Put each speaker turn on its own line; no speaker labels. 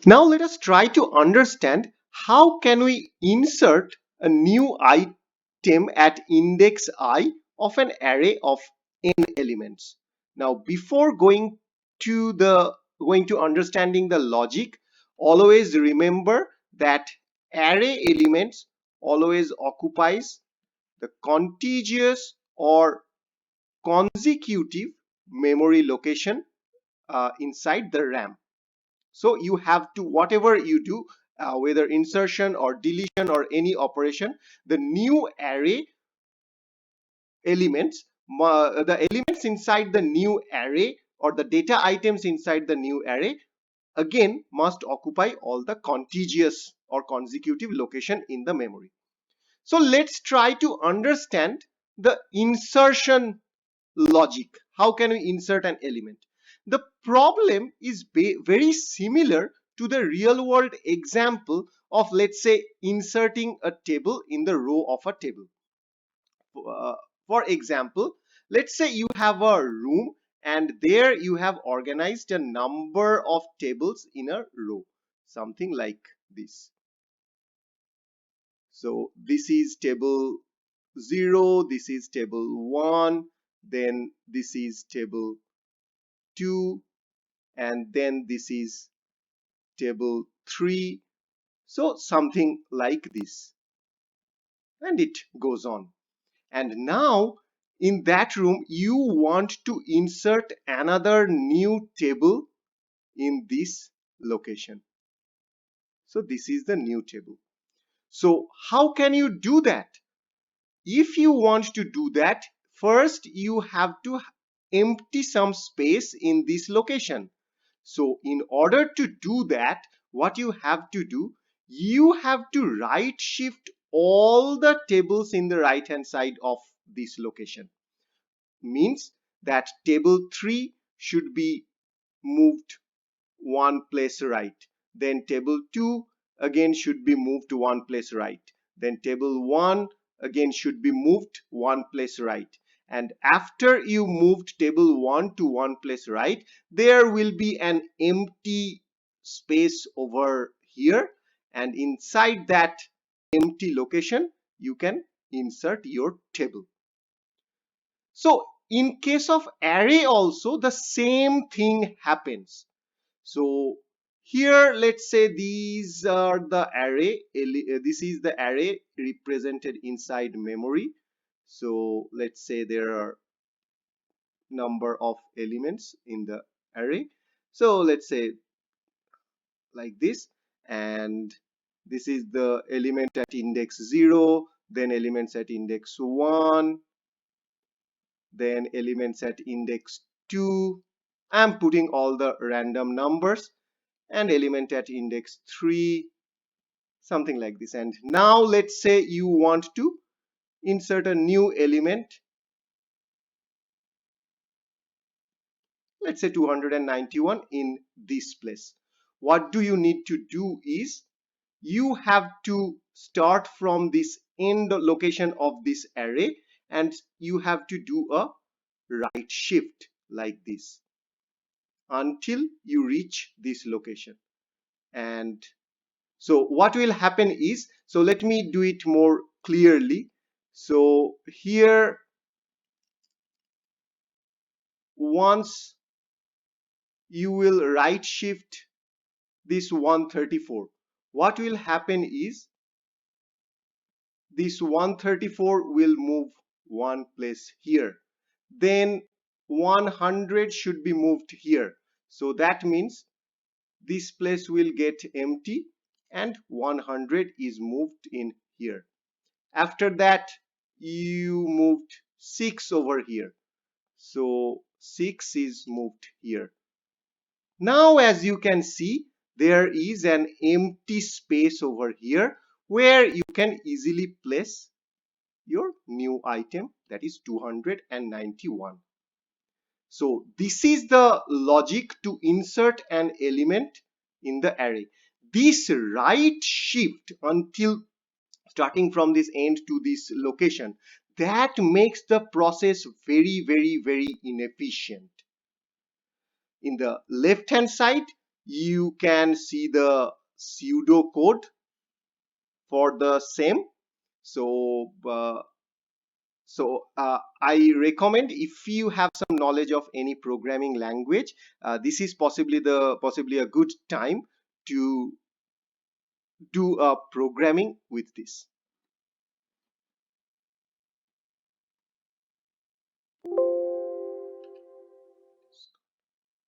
Now let us try to understand how can we insert a new item at index I of an array of n elements. Now before going to understanding the logic, always remember that array elements always occupies the contiguous or consecutive memory location inside the RAM. So you have to, whatever you do, whether insertion or deletion or any operation, the new array elements, the elements inside the new array or the data items inside the new array again must occupy all the contiguous or consecutive location in the memory. So let's try to understand the insertion logic. How can we insert an element? The problem is very similar to the real world example of, let's say, inserting a table in the row of a table. Uh, for example, let's say you have a room and there you have organized a number of tables in a row, something like this. So this is table 0, this is table 1, then this is table 2, and then this is table 3. So something like this, and it goes on. And now in that room you want to insert another new table in this location. So this is the new table. So how can you do that? If you want to do that, first you have to empty some space in this location. So in order to do that, what you have to do, you have to right shift all the tables in the right hand side of this location. Means that table 3 should be moved one place right. Then table 2 again should be moved one place right. Then table 1 again should be moved one place right. And after you moved table 1 to one place right, there will be an empty space over here, and inside that empty location you can insert your table. So in case of array also the same thing happens. So here let's say these are the array, this is the array represented inside memory. So let's say there are number of elements in the array. So let's say like this, and this is the element at index 0, then elements at index 1, then elements at index 2. I'm putting all the random numbers, and element at index 3, something like this. And now let's say you want to insert a new element, let's say 291 in this place. What do you need to do is you have to start from this end location of this array and you have to do a right shift like this until you reach this location. And so what will happen is, so let me do it more clearly. So here, once you will right shift this 134, what will happen is this 134 will move one place here, then 100 should be moved here. So that means this place will get empty and 100 is moved in here. After that you moved 6 over here, so 6 is moved here. Now as you can see, there is an empty space over here where you can easily place your new item, that is 291. So this is the logic to insert an element in the array. This right shift until starting from this end to this location, that makes the process very inefficient. In the left hand side You can see the pseudo code for the same. So I recommend, if you have some knowledge of any programming language, this is possibly a good time to do programming with this.